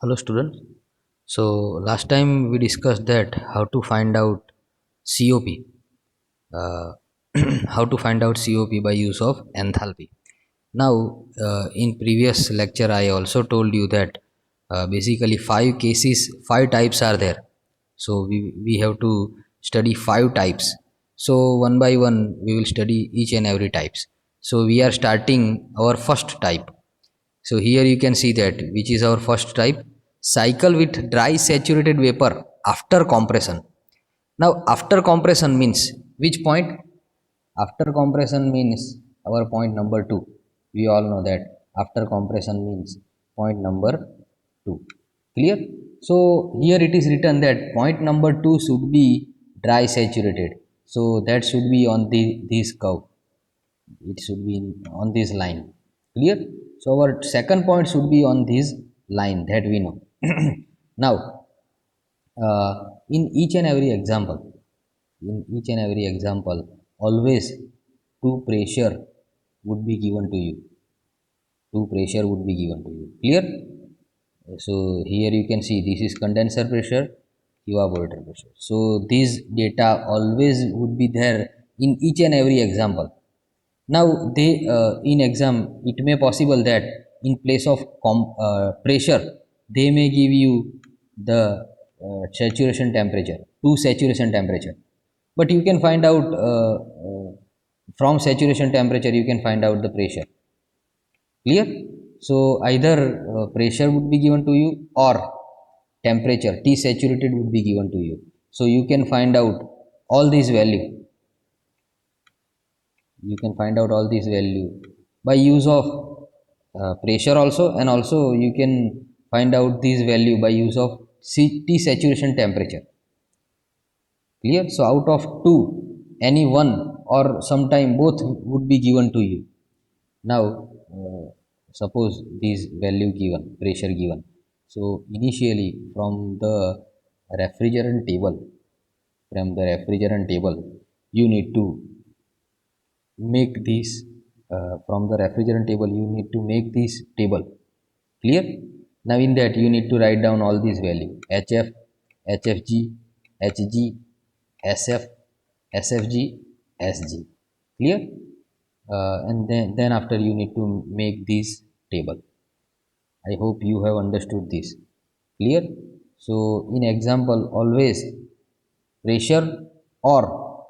Hello students. So last time we discussed that how to find out COP, uh, how to find out COP by use of enthalpy. Now, in previous lecture, I also told you that basically five cases, five types are there. So we have to study five types. So one by one, we will study each and every types. So we are starting our first type. So here you can see that which is our first type, cycle with dry saturated vapor after compression. Now after compression means which point? After compression means our point number 2. We all know that after compression means point number 2. Clear? So here it is written that point number 2 should be dry saturated. So that should be on this curve. It should be on this line. Clear? So our second point should be on this line that we know. Now in each and every example, always two pressure would be given to you. Two pressure would be given to you. Clear? So here you can see this is condenser pressure, evaporator pressure. So these data always would be there in each and every example. Now they in exam it may possible that in place of pressure they may give you the saturation temperature, to saturation temperature, but you can find out from saturation temperature you can find out the pressure. Clear? So either pressure would be given to you or temperature T saturated would be given to you. So you can find out all these value. You can find out all these value by use of pressure also, and also you can find out these value by use of T saturation temperature. Clear? So out of two, any one or sometime both would be given to you. Now suppose these value given, pressure given. So initially refrigerant table from the refrigerant table you need to make these from the refrigerant table you need to make this table. Clear? Now in that you need to write down all these value: hf, hfg, hg, sf, sfg, sg. Clear? And then after you need to make this table. I hope you have understood this. Clear? So in example always pressure or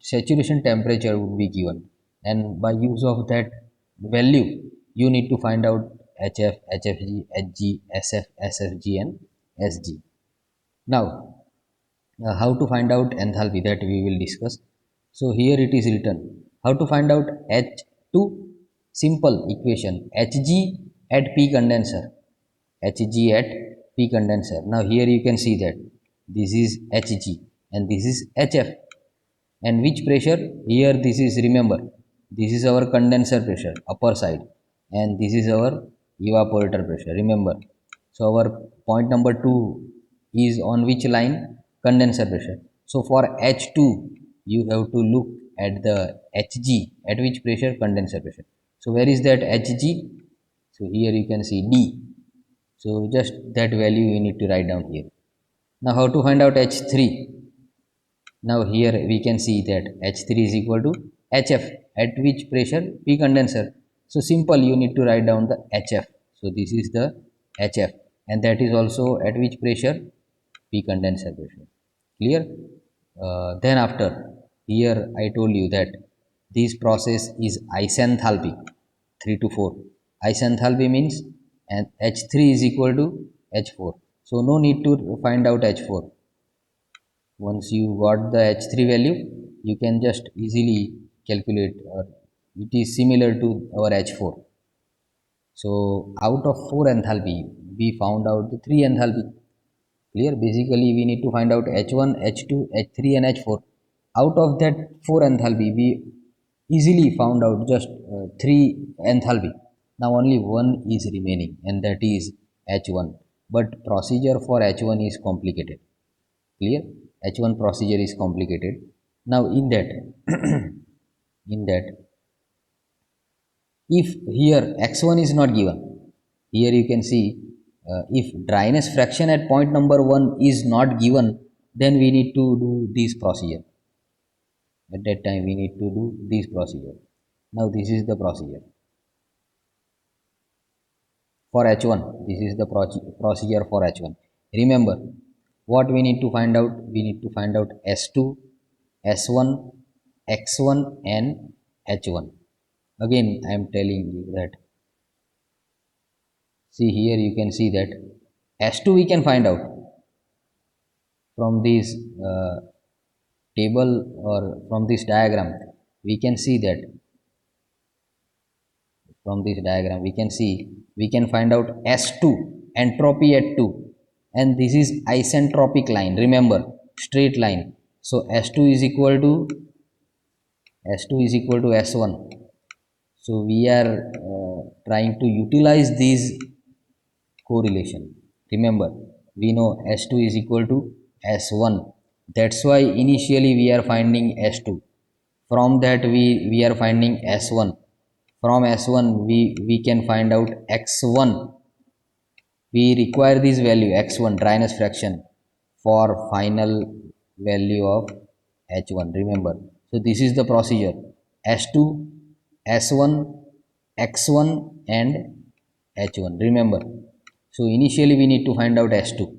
saturation temperature would be given, and by use of that value you need to find out hf, hfg, hg, sf, sfg and sg. Now how to find out enthalpy, that we will discuss. So here it is written how to find out H2. Simple equation: Hg at P condenser, Hg at P condenser. Now here you can see that this is Hg and this is Hf, and which pressure here? This is, remember, this is our condenser pressure upper side, and this is our evaporator pressure, remember. So our point number 2 is on which line? Condenser pressure. So for H2 you have to look at the Hg at which pressure? Condenser pressure. So where is that Hg? So here you can see D. So just that value you need to write down here. Now how to find out H3? Now here we can see that H3 is equal to Hf at which pressure? P condenser. So simple, you need to write down the Hf. So this is the Hf, and that is also at which pressure? P condenser pressure. Clear? Then after, here I told you that this process is isenthalpy 3 to 4. Isenthalpy means and H3 is equal to H4. So no need to find out H4. Once you got the H3 value you can just easily calculate, or it is similar to our H4. So out of 4 enthalpy we found out the 3 enthalpy. Clear? Basically we need to find out H1, H2, H3 and H4. Out of that 4 enthalpy we easily found out just 3 enthalpy. Now only one is remaining, and that is H1, but procedure for H1 is complicated. Clear? H1 procedure is complicated. Now in that in that if here x1 is not given, Here you can see if dryness fraction at point number 1 is not given, then we need to do this procedure. At that time we need to do this procedure. Now this is the procedure for H1. This is the procedure for H1. Remember what we need to find out. We need to find out S2, S1, X1 and H1. Again I am telling you that, see here you can see that S2 we can find out from this table or from this diagram. We can see that from this diagram we can see we can find out S2 entropy at 2, and this is isentropic line, remember, straight line. So S2 is equal to S1. So we are trying to utilize these correlation. Remember, we know S2 is equal to S1. That's why initially we are finding S2. From that we are finding S1. From S1 we can find out X1. We require this value X1 dryness fraction for final value of H1. Remember, so this is the procedure: S2, S1, X1 and H1. Remember, so initially we need to find out S2.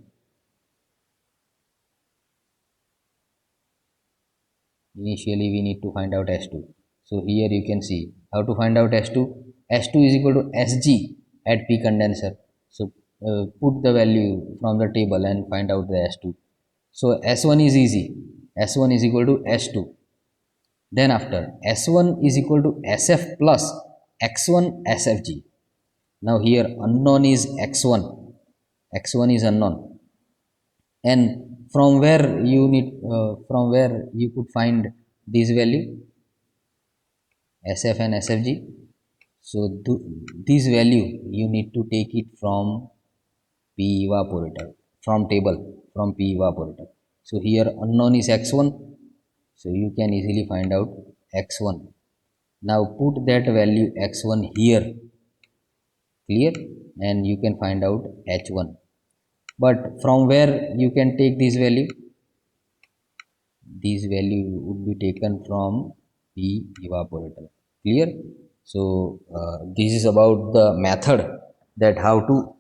Initially we need to find out S2. So here you can see how to find out S2. S2 is equal to Sg at P condenser. So put the value from the table and find out the S2. So S1 is easy. S1 is equal to S2. Then after S1 is equal to Sf plus X1 Sfg. Now here unknown is X1. X1 is unknown, and from where you could find this value Sf and Sfg. So this value you need to take it from P evaporator, from table, from P evaporator. So here unknown is X1, so you can easily find out X1. Now put that value X1 here, clear, and you can find out H1. But from where you can take this value? This value would be taken from P evaporator, clear. So this is about the method that how to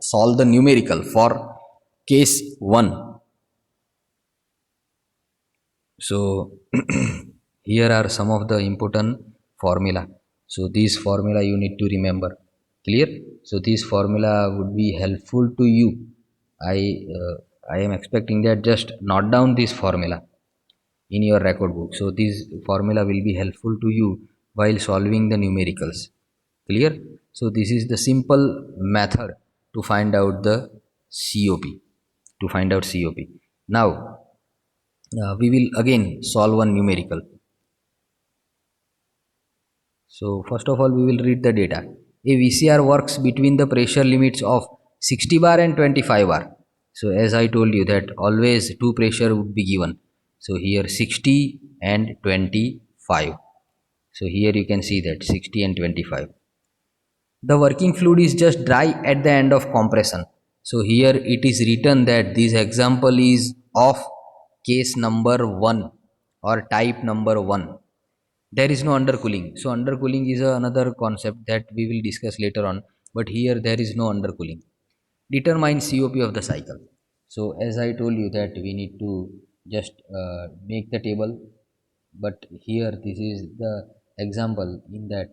solve the numerical for case 1. So here are some of the important formula. So this formula you need to remember, clear. So this formula would be helpful to you. i uh, I am expecting that just note down this formula in your record book. So this formula will be helpful to you while solving the numericals, clear. So this is the simple method to find out the COP, to find out COP. Now we will again solve one numerical. So first of all we will read the data. A VCR works between the pressure limits of 60 bar and 25 bar. So as I told you that always two pressure would be given. So here 60 and 25. So here you can see that 60 and 25. The working fluid is just dry at the end of compression. So here it is written that this example is of case number 1 or type number 1. There is no undercooling. So undercooling is another concept that we will discuss later on, but here there is no undercooling. Determine COP of the cycle. So as I told you that we need to just make the table, but here this is the example. In that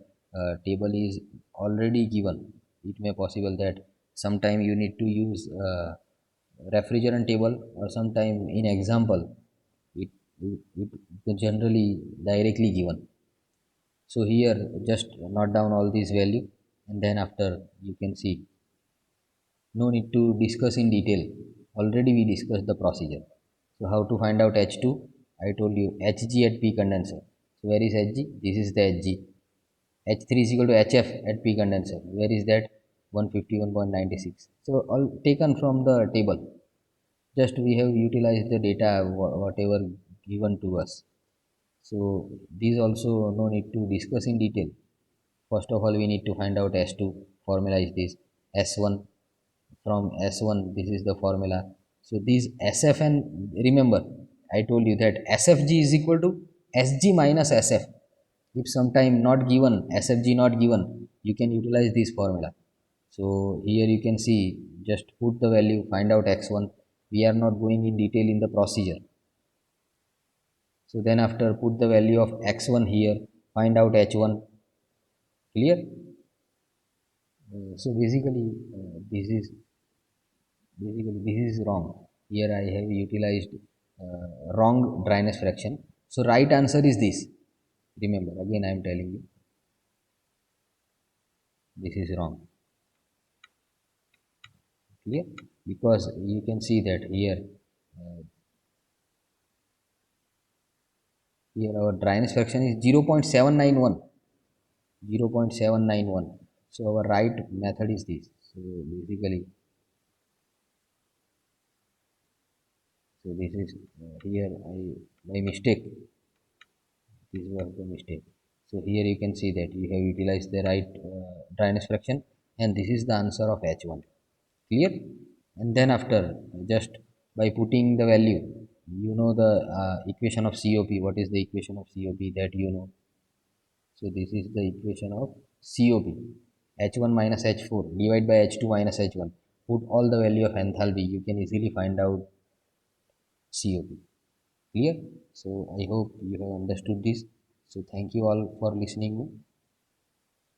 table is already given. It may possible that sometime you need to use refrigerant table, or sometime in example it generally directly given. So here just note down all these value, and then after you can see, no need to discuss in detail, already we discussed the procedure. So how to find out H2? I told you Hg at P condenser. So where is Hg? This is the Hg. H3 is equal to Hf at P condenser. Where is that? 151.96. So all taken from the table. Just we have utilized the data whatever given to us. So these also no need to discuss in detail. First of all we need to find out S2. Formula is this. S1. From S1 this is the formula. So these SF, and remember I told you that SFG is equal to SG minus SF. If sometime not given, SFG not given, you can utilize this formula. So here you can see, just put the value, find out x1. We are not going in detail in the procedure. So then after, put the value of x1 here, find out h1. Clear? So basically this is wrong. Here I have utilized wrong dryness fraction. So right answer is this. Remember, again I am telling you, this is wrong. Clear? Because you can see that here, here our dryness fraction is 0.791. 0.791. So our right method is this. So basically, so this is here I, my mistake, this was the mistake. So here you can see that you have utilized the right dryness fraction, and this is the answer of h1. Clear? And then after, just by putting the value, you know the equation of COP. What is the equation of COP that you know? So this is the equation of COP. H1 minus H4 divided by H2 minus H1. Put all the value of enthalpy, you can easily find out COP. Clear? So I hope you have understood this. So thank you all for listening.